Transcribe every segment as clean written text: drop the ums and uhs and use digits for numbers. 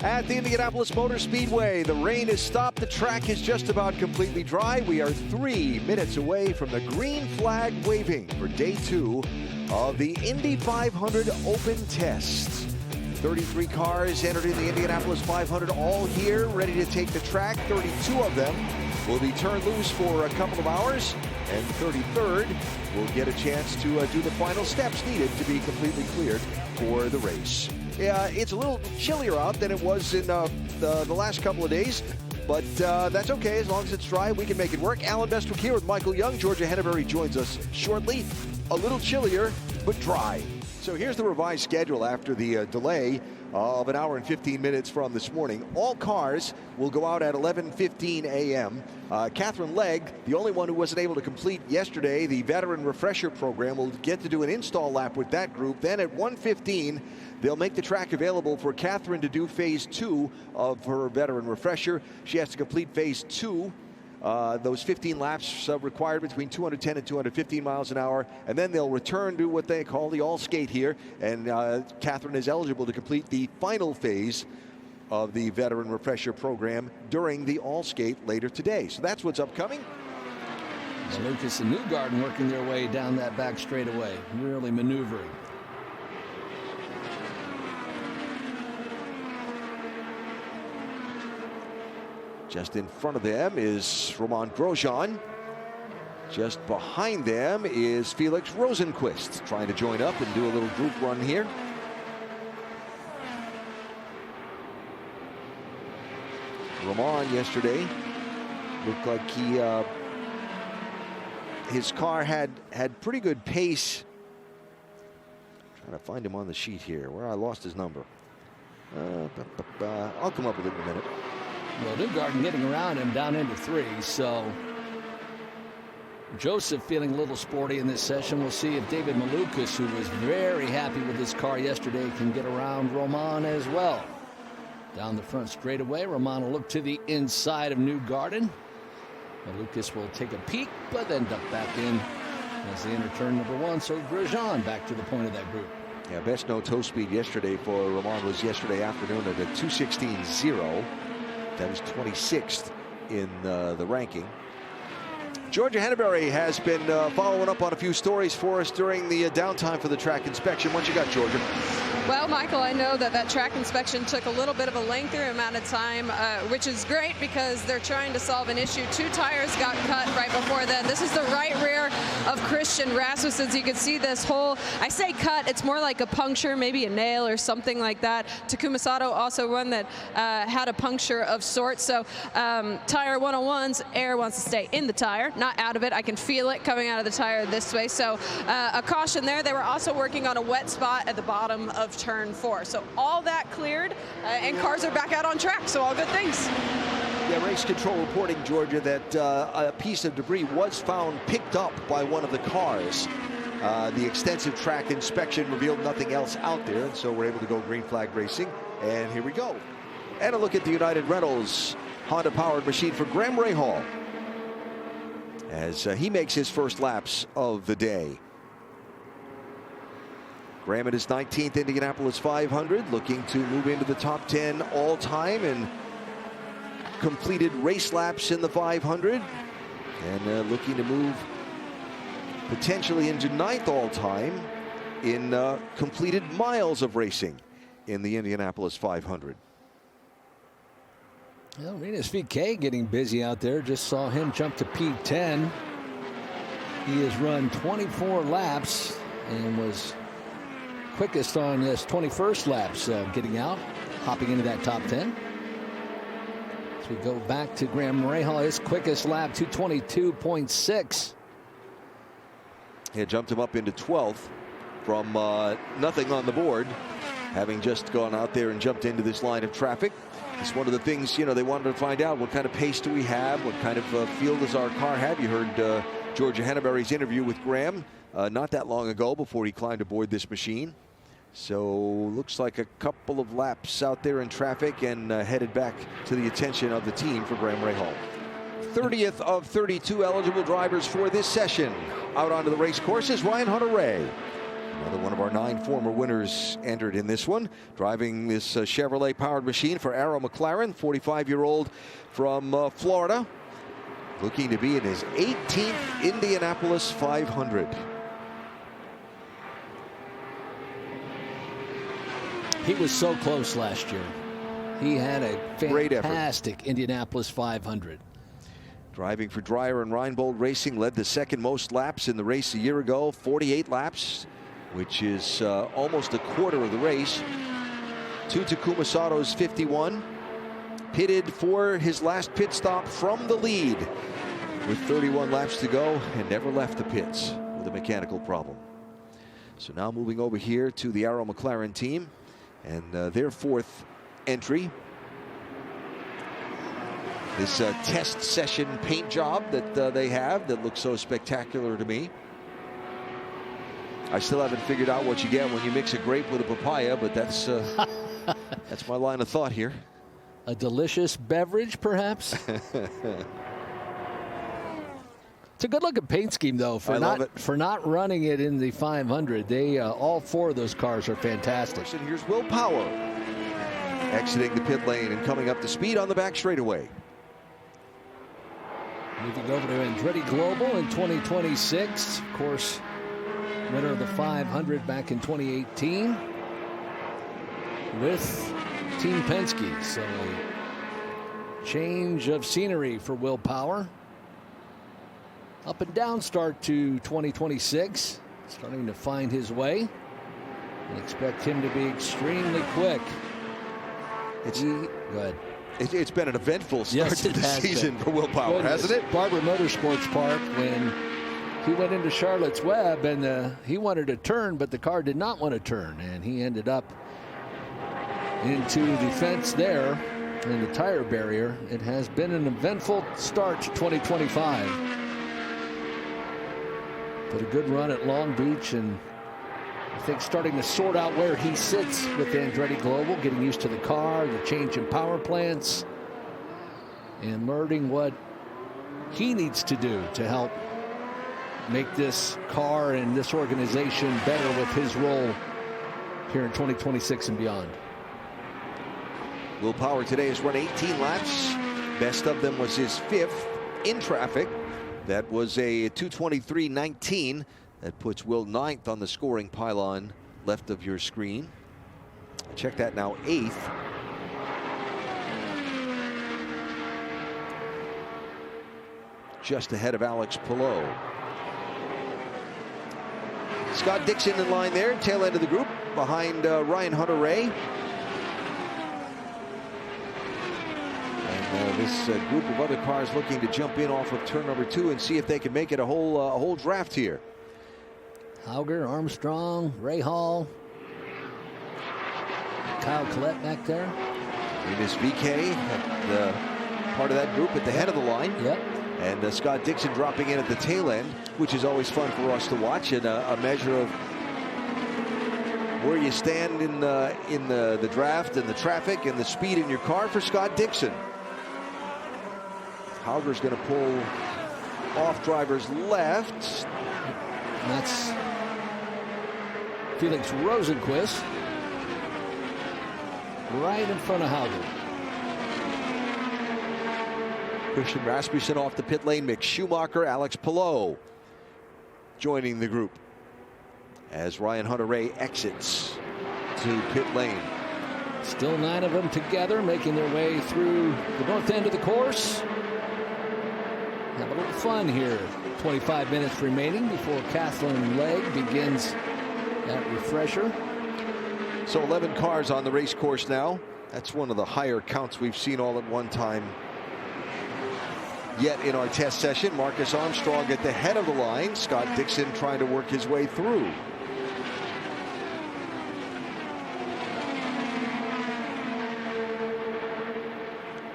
At the Indianapolis Motor Speedway, the rain has stopped. The track is just about completely dry. We are 3 minutes away from the green flag waving for day 2 of the Indy 500 Open Test. 33 cars entered in the Indianapolis 500, all here, ready to take the track. 32 of them will be turned loose for a couple of hours, and 33rd will get a chance to do the final steps needed to be completely cleared for the race. Yeah, it's a little chillier out than it was in the last couple of days, but that's okay. As long as it's dry, we can make it work. Alan Bestwick here with Michael Young. Georgia Henneberry joins us shortly. A little chillier, but dry. So here's the revised schedule after the delay of an hour and 15 minutes from this morning. All cars will go out at 11:15 a.m. Katherine Legge, the only one who wasn't able to complete yesterday the veteran refresher program, will get to do an install lap with that group. Then at 1:15, they'll make the track available for Katherine to do phase 2 of her veteran refresher. She has to complete phase 2. Those 15 laps required between 210 and 215 miles an hour, and then they'll return to what they call the all skate here, and Katherine is eligible to complete the final phase of the veteran refresher program during the all skate later today. So that's what's upcoming. Lucas and Newgarden working their way down that back straightaway, really maneuvering. Just in front of them is Roman Grosjean. Just behind them is Felix Rosenqvist, trying to join up and do a little group run here. Roman yesterday looked like his car had pretty good pace. Trying to find him on the sheet here, where I lost his number. I'll come up with it in a minute. Well, Newgarden getting around him down into 3, so Joseph feeling a little sporty in this session. We'll see if David Malukas, who was very happy with his car yesterday, can get around Roman as well. Down the front straightaway, Roman will look to the inside of Newgarden. Malukas will take a peek, but then duck back in as they enter turn number 1. So Grosjean back to the point of that group. Yeah, best no toe speed yesterday for Roman was yesterday afternoon at a 2:16.0. That was 26th in the ranking. Georgia Henneberry has been following up on a few stories for us during the downtime for the track inspection. What you got, Georgia? Well, Michael, I know that track inspection took a little bit of a lengthier amount of time, which is great because they're trying to solve an issue. 2 tires got cut right before then. This is the right rear of Christian Rasmussen's. You can see this whole, I say cut, it's more like a puncture, maybe a nail or something like that. Takuma Sato also one that had a puncture of sorts. So tire 101's air wants to stay in the tire, not out of it. I can feel it coming out of the tire this way. So a caution there. They were also working on a wet spot at the bottom of turn 4. So all that cleared and cars are back out on track. So all good things. Yeah, race control reporting, Georgia, that a piece of debris was found picked up by one of the cars. The extensive track inspection revealed nothing else out there, and so we're able to go green flag racing. And here we go. And a look at the United Rentals Honda-powered machine for Graham Rahal as he makes his first laps of the day. Graham at his 19th Indianapolis 500, looking to move into the top 10 all-time and completed race laps in the 500, and looking to move potentially into 9th all-time in completed miles of racing in the Indianapolis 500. Well, Rinus VK getting busy out there. Just saw him jump to P10. He has run 24 laps and was quickest on his 21st lap, so getting out, hopping into that top 10. As we go back to Graham Rahal, his quickest lap, 2:22.6. He jumped him up into 12th from nothing on the board, having just gone out there and jumped into this line of traffic. It's one of the things, you know, they wanted to find out. What kind of pace do we have? What kind of feel does our car have? You heard Georgia Henneberry's interview with Graham not that long ago before he climbed aboard this machine. So looks like a couple of laps out there in traffic and headed back to the attention of the team for Graham Rahal. 30th of 32 eligible drivers for this session. Out onto the race course is Ryan Hunter-Reay. Another one of our 9 former winners entered in this one. Driving this Chevrolet-powered machine for Arrow McLaren, 45-year-old from Florida. Looking to be in his 18th Indianapolis 500. He was so close last year. He had a Great effort. fantastic Indianapolis 500. Driving for Dreyer and Reinbold Racing, led the second most laps in the race a year ago, 48 laps, which is almost a quarter of the race. To Takuma Sato's 51. Pitted for his last pit stop from the lead with 31 laps to go and never left the pits with a mechanical problem. So now moving over here to the Arrow McLaren team and their 4th entry. This test session paint job that they have that looks so spectacular to me. I still haven't figured out what you get when you mix a grape with a papaya, but that's that's my line of thought here. A delicious beverage, perhaps. It's a good-looking paint scheme, though, for not running it in the 500. They all 4 of those cars are fantastic. And here's Will Power exiting the pit lane and coming up to speed on the back straightaway. Moving over to Andretti Global in 2026. Of course, winner of the 500 back in 2018 with Team Penske. So a change of scenery for Will Power. Up and down start to 2026. Starting to find his way. And expect him to be extremely quick. Go ahead. It's been an eventful start to the season for Will Power, hasn't it? Barber Motorsports Park, when he went into Charlotte's Web and he wanted to turn, but the car did not want to turn, and he ended up into the fence there in the tire barrier. It has been an eventful start to 2025. But a good run at Long Beach, and I think starting to sort out where he sits with Andretti Global, getting used to the car, the change in power plants, and learning what he needs to do to help make this car and this organization better with his role here in 2026 and beyond. Will Power today has run 18 laps. Best of them was his 5th in traffic. That was a 2:23.19. That puts Will 9th on the scoring pylon left of your screen. Check that now, 8th. Just ahead of Alex Palou. Scott Dixon in line there, tail end of the group, behind Ryan Hunter-Reay. And this group of other cars looking to jump in off of turn number 2 and see if they can make it a whole draft here. Hauger, Armstrong, Ray Hall, Kyle Collette back there. This VK, part of that group at the head of the line. Yep. And Scott Dixon dropping in at the tail end, which is always fun for us to watch, and a measure of where you stand in the draft and the traffic and the speed in your car for Scott Dixon. Hauger's going to pull off driver's left. And that's Felix Rosenquist right in front of Hauger. Christian Rasmussen off the pit lane. Mick Schumacher, Alex Palou joining the group as Ryan Hunter-Reay exits to pit lane. Still 9 of them together, making their way through the north end of the course. Have a little fun here. 25 minutes remaining before Katherine Legge begins that refresher. So 11 cars on the race course now. That's one of the higher counts we've seen all at one time yet in our test session. Marcus Armstrong at the head of the line. Scott Dixon trying to work his way through.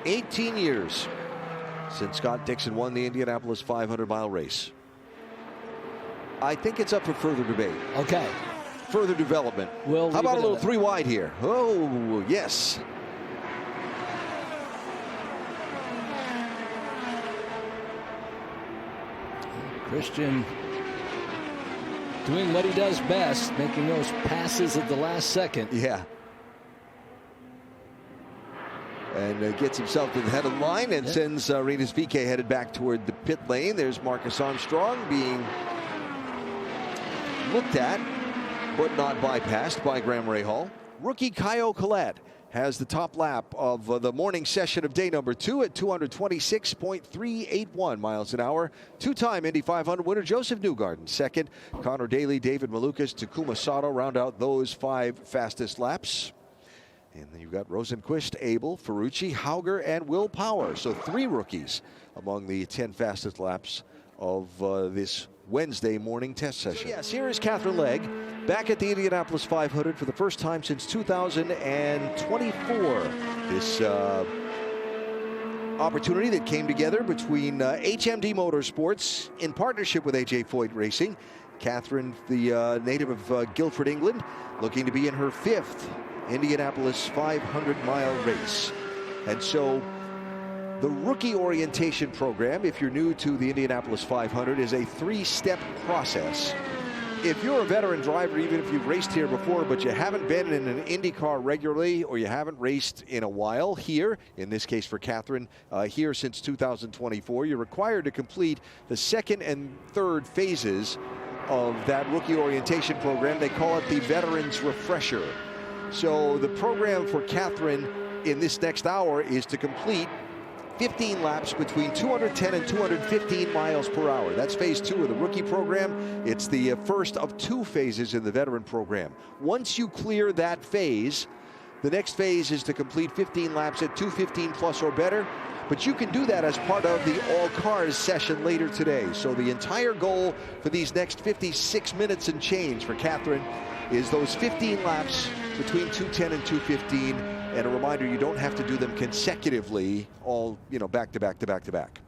"18 years since Scott Dixon won the Indianapolis 500-mile race. I think it's up for further debate. Okay. Further development. How about a little 3 wide here? Oh, yes. Christian Doing what he does best, making those passes at the last second. Yeah. And gets himself to the head of the line and sends Rinus VeeKay headed back toward the pit lane. There's Marcus Armstrong being looked at, but not bypassed by Graham Rahal. Rookie Kyle Collette has the top lap of the morning session of day number 2 at 226.381 miles an hour. Two-time Indy 500 winner Joseph Newgarden second. Connor Daly, David Malukas, Takuma Sato round out those 5 fastest laps. And then you've got Rosenquist, Abel, Ferrucci, Hauger, and Will Power. So 3 rookies among the 10 fastest laps of this Wednesday morning test session. Yes, here is Katherine Legge back at the Indianapolis 500 for the first time since 2024. This opportunity that came together between HMD Motorsports in partnership with AJ Foyt Racing. Katherine, the native of Guildford, England, looking to be in her 5th Indianapolis 500-mile race. And so the rookie orientation program, if you're new to the Indianapolis 500, is a 3-step process. If you're a veteran driver, even if you've raced here before, but you haven't been in an IndyCar regularly or you haven't raced in a while here, in this case for Katherine, here since 2024, you're required to complete the 2nd and 3rd phases of that rookie orientation program. They call it the Veterans Refresher. So the program for Katherine in this next hour is to complete 15 laps between 210 and 215 miles per hour. That's phase 2 of the rookie program. It's the first of 2 phases in the veteran program. Once you clear that phase, the next phase is to complete 15 laps at 215 plus or better. But you can do that as part of the all cars session later today. So the entire goal for these next 56 minutes and change for Katherine is those 15 laps between 210 and 215. And a reminder, you don't have to do them consecutively, all, back to back to back to back.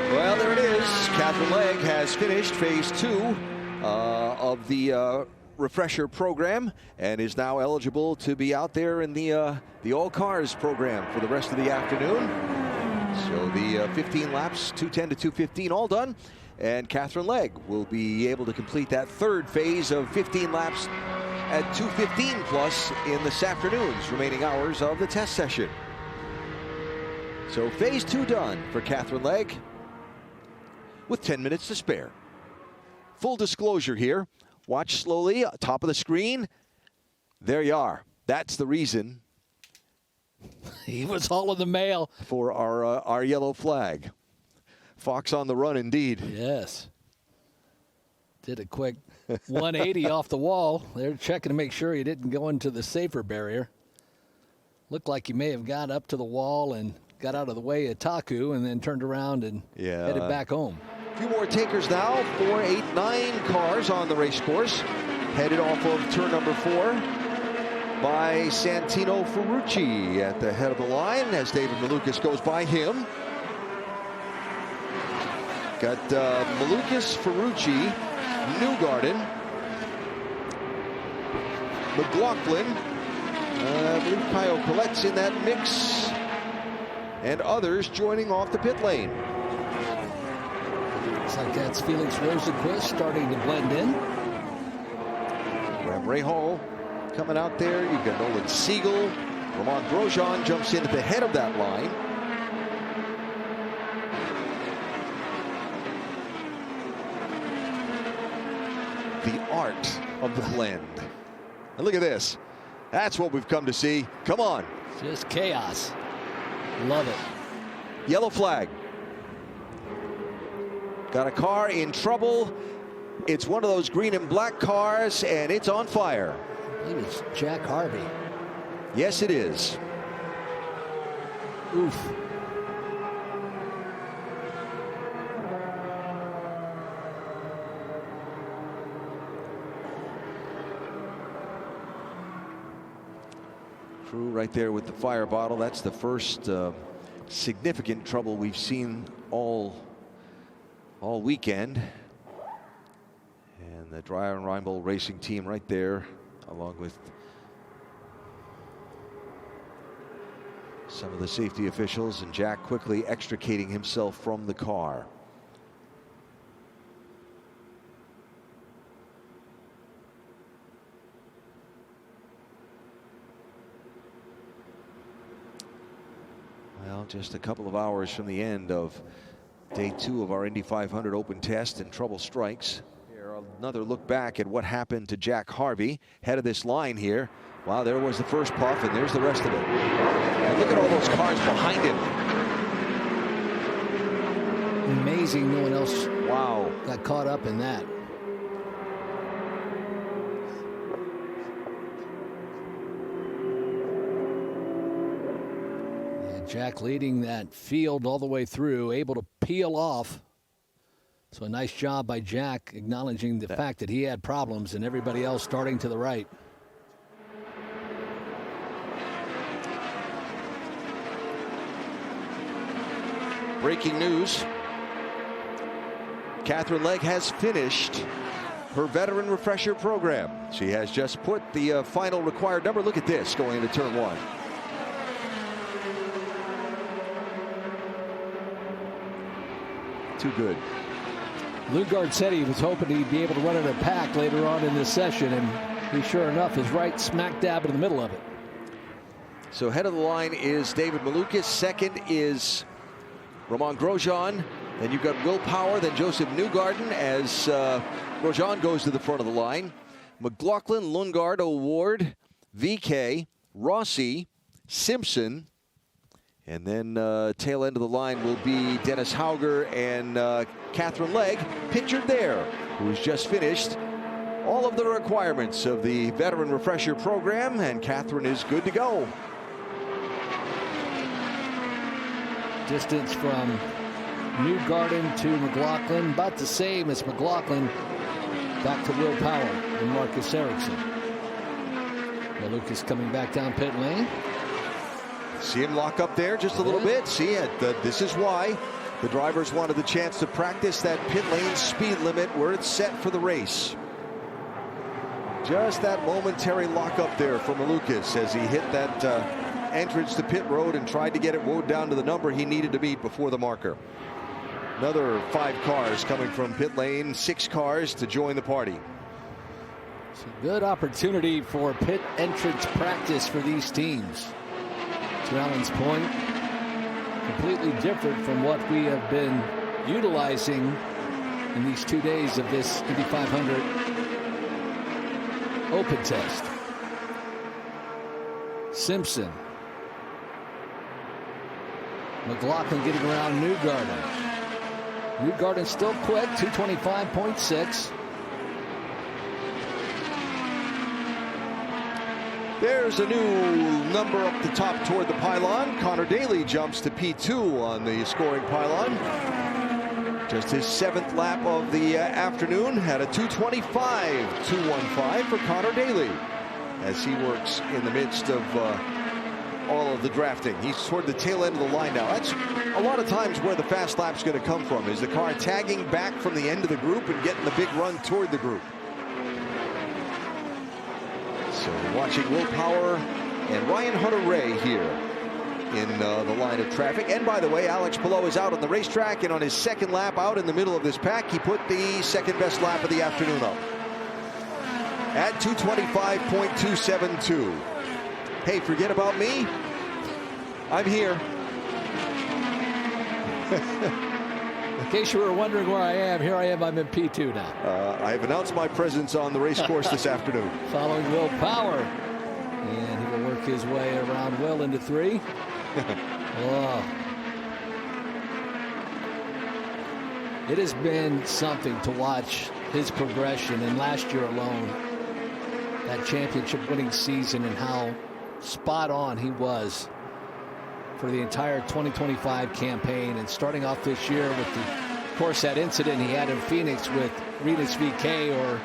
Well, there it is. Katherine Legge has finished phase 2 of the refresher program and is now eligible to be out there in the all cars program for the rest of the afternoon. So the 15 laps, 210 to 215, all done. And Katherine Legge will be able to complete that 3rd phase of 15 laps at 215 plus in this afternoon's remaining hours of the test session. So phase 2 done for Katherine Legge with 10 minutes to spare. Full disclosure here. Watch slowly, top of the screen. There you are. That's the reason. He was hauling the mail. For our yellow flag. Fox on the run indeed. Yes. Did a quick 180 off the wall. They're checking to make sure he didn't go into the safer barrier. Looked like he may have got up to the wall and got out of the way of Taku and then turned around and headed back home. A few more takers now. 4, 8, 9 cars on the race course. Headed off of turn number 4 by Santino Ferrucci at the head of the line as David Malukas goes by him. Got Malukas, Ferrucci, Newgarden, McLaughlin. I believe Kyle Collette's in that mix. And others joining off the pit lane. Looks like that's Felix Rosenquist starting to blend in. Graham Rahal coming out there. You've got Nolan Siegel. Romain Grosjean jumps in at the head of that line. The art of the blend. And look at this. That's what we've come to see. Come on. Just chaos. Love it. Yellow flag. Got a car in trouble. It's one of those green and black cars, and it's on fire. I believe it's Jack Harvey. Yes, it is. Oof. Crew right there with the fire bottle. That's the first significant trouble we've seen all weekend. And the Dreyer and Reinbold racing team right there, along with some of the safety officials, and Jack quickly extricating himself from the car. Well, just a couple of hours from the end of day 2 of our Indy 500 open test, and trouble strikes. Here, another look back at what happened to Jack Harvey. Head of this line here. Wow, there was the first puff, and there's the rest of it. And look at all those cars behind him. Amazing no one else Wow. got caught up in that. Jack leading that field all the way through, able to peel off. So a nice job by Jack, acknowledging the fact that he had problems, and everybody else starting to the right. Breaking news. Katherine Legge has finished her veteran refresher program. She has just put the final required number. Look at this going into turn 1. Too good. Lugard said he was hoping he'd be able to run in a pack later on in this session, and he sure enough is right smack dab in the middle of it. So head of the line is David Malukas. Second is Romain Grosjean. Then you've got Will Power, then Joseph Newgarden as Grosjean goes to the front of the line. McLaughlin, Lundgaard, O'Ward, VK, Rossi, Simpson. And then tail end of the line will be Dennis Hauger and Katherine Legge, pictured there, who's just finished all of the requirements of the veteran refresher program, and Katherine is good to go. Distance from Newgarden to McLaughlin, about the same as McLaughlin back to Will Power and Marcus Ericsson. Well, Lucas coming back down pit lane. See him lock up there just a little bit. See it. This is why the drivers wanted the chance to practice that pit lane speed limit where it's set for the race. Just that momentary lock up there for Malukas as he hit that entrance to pit road and tried to get it wound down to the number he needed to meet before the marker. Another 5 cars coming from pit lane, 6 cars to join the party. It's a good opportunity for pit entrance practice for these teams. To Alan's point, completely different from what we have been utilizing in these 2 days of this Indy 500 open test. Simpson. McLaughlin getting around Newgarden. Newgarden still quick, 225.6. There's a new number up the top toward the pylon. Connor Daly jumps to P2 on the scoring pylon. Just his 7th lap of the afternoon. Had a 225.215 for Connor Daly as he works in the midst of all of the drafting. He's toward the tail end of the line now. That's a lot of times where the fast lap's going to come from, is the car tagging back from the end of the group and getting the big run toward the group. So watching Will Power and Ryan Hunter-Reay here in the line of traffic. And by the way, Alex Palou is out on the racetrack, and on his 2nd lap out in the middle of this pack, he put the 2nd best lap of the afternoon up at 225.272. Hey, forget about me. I'm here. In case you were wondering where I am, here I am. I'm in P2 now. I have announced my presence on the race course this afternoon. Following Will Power. And he will work his way around Will into 3. Oh. It has been something to watch his progression. And last year alone, that championship winning season, and how spot on he was for the entire 2025 campaign. And starting off this year with, of course, that incident he had in Phoenix with Rinus VeeKay, or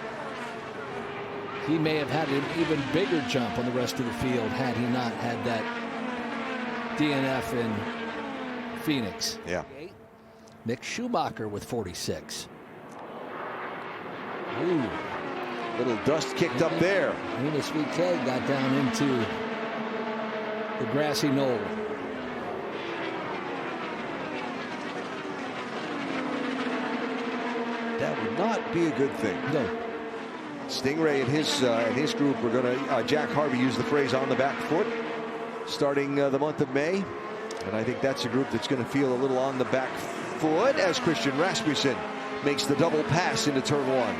he may have had an even bigger jump on the rest of the field had he not had that DNF in Phoenix. Yeah. Mick Schumacher with 46. Ooh. Little dust kicked up there. Rinus VeeKay got down into the grassy knoll. That would not be a good thing. No. Stingray and his group were going to, Jack Harvey used the phrase on the back foot starting the month of May. And I think that's a group that's going to feel a little on the back foot as Christian Rasmussen makes the double pass into turn 1.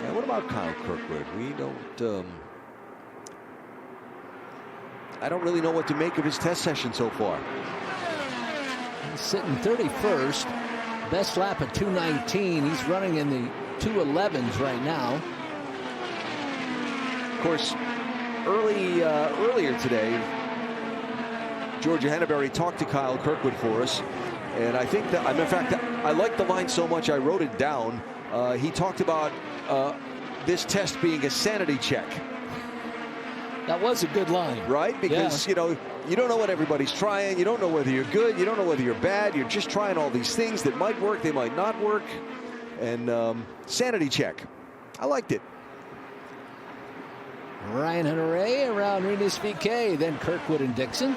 And what about Kyle Kirkwood? We don't, I don't really know what to make of his test session so far. He's sitting 31st. Best lap at 2:19. He's running in the 2:11s right now. Of course, earlier today, Georgia Henneberry talked to Kyle Kirkwood for us. And I think that, in fact, I liked the line so much I wrote it down. He talked about this test being a sanity check. That was a good line. Right? Because, you know, you don't know what everybody's trying. You don't know whether you're good. You don't know whether you're bad. You're just trying all these things that might work. They might not work. And sanity check. I liked it. Ryan Hunter-Reay around Rinus VeeKay, then Kirkwood and Dixon.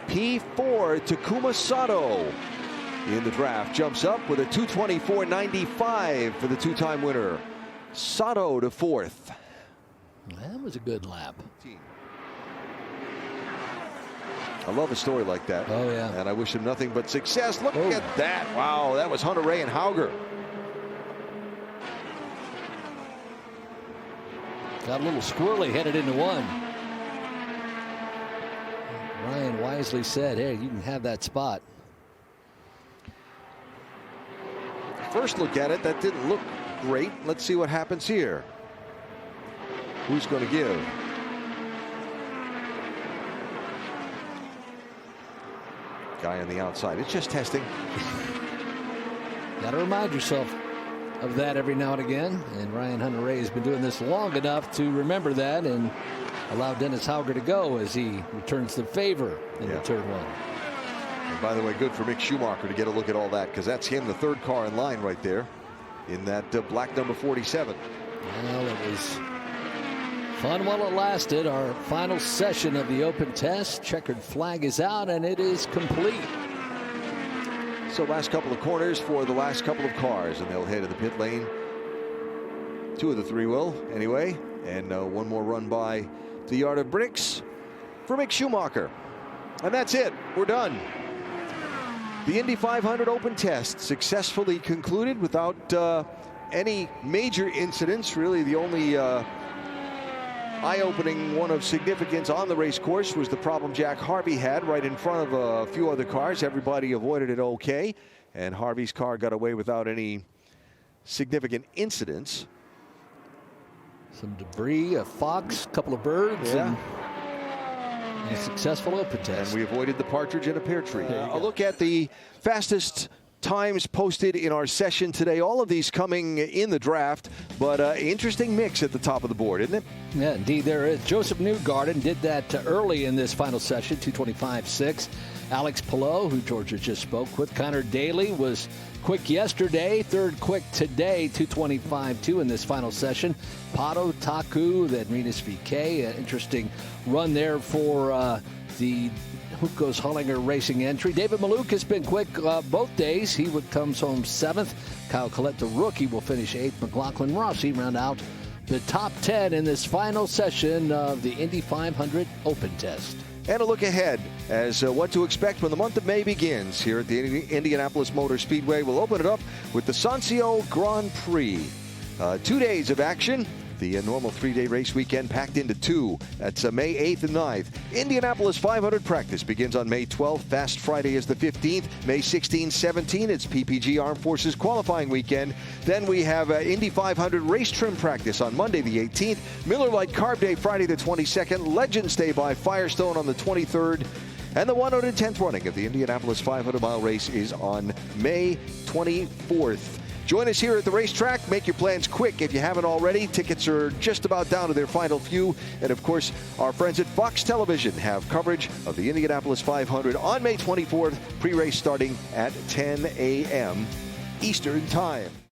P4, Takuma Sato in the draft. Jumps up with a 2:24.95 for the two-time winner. Sato to 4th. That was a good lap. I love a story like that. Oh, yeah. And I wish him nothing but success. Look at that. Wow, that was Hunter-Reay and Hauger. Got a little squirrely headed into 1. Ryan wisely said, hey, you can have that spot. First look at it, that didn't look great. Let's see what happens here. Who's going to give? Guy on the outside. It's just testing. Got to remind yourself of that every now and again. And Ryan Hunter-Reay has been doing this long enough to remember that and allow Dennis Hauger to go as he returns the favor in the turn 1. And by the way, good for Mick Schumacher to get a look at all that, because that's him, the third car in line right there in that black number 47. Well, it was fun while it lasted. Our final session of the open test. Checkered flag is out and it is complete. So last couple of corners for the last couple of cars, and they'll head to the pit lane. 2 of the 3 will anyway, and one more run by the yard of bricks for Mick Schumacher. And that's it. We're done. The Indy 500 open test successfully concluded without any major incidents. Really, the only eye-opening one of significance on the race course was the problem Jack Harvey had right in front of a few other cars. Everybody avoided it okay, and Harvey's car got away without any significant incidents. Some debris, a fox, a couple of birds, and a successful open test. And we avoided the partridge in a pear tree. A look at the fastest times posted in our session today. All of these coming in the draft, but interesting mix at the top of the board, isn't it? Yeah, indeed there is. Joseph Newgarden did that early in this final session, 2:25.6. Alex Palou, who Georgia just spoke with. Connor Daly was quick yesterday, third quick today, 2:25.2 in this final session. Pato Taku, then Rinus VeeKay. An interesting run there for the Hukos Hollinger Racing entry. David Maluk has been quick both days. He comes home 7th. Kyle Collette, the rookie, will finish 8th. McLaughlin Rossi round out the top 10 in this final session of the Indy 500 Open Test. And a look ahead as what to expect when the month of May begins here at the Indianapolis Motor Speedway. We'll open it up with the Sancio Grand Prix. 2 days of action. The normal 3-day race weekend packed into 2. That's May 8th and 9th. Indianapolis 500 practice begins on May 12th. Fast Friday is the 15th. May 16, 17, it's PPG Armed Forces qualifying weekend. Then we have Indy 500 race trim practice on Monday the 18th. Miller Lite Carb Day Friday the 22nd. Legends Day by Firestone on the 23rd. And the 110th running of the Indianapolis 500-mile race is on May 24th. Join us here at the racetrack. Make your plans quick if you haven't already. Tickets are just about down to their final few. And of course, our friends at Fox Television have coverage of the Indianapolis 500 on May 24th. Pre-race starting at 10 a.m. Eastern Time.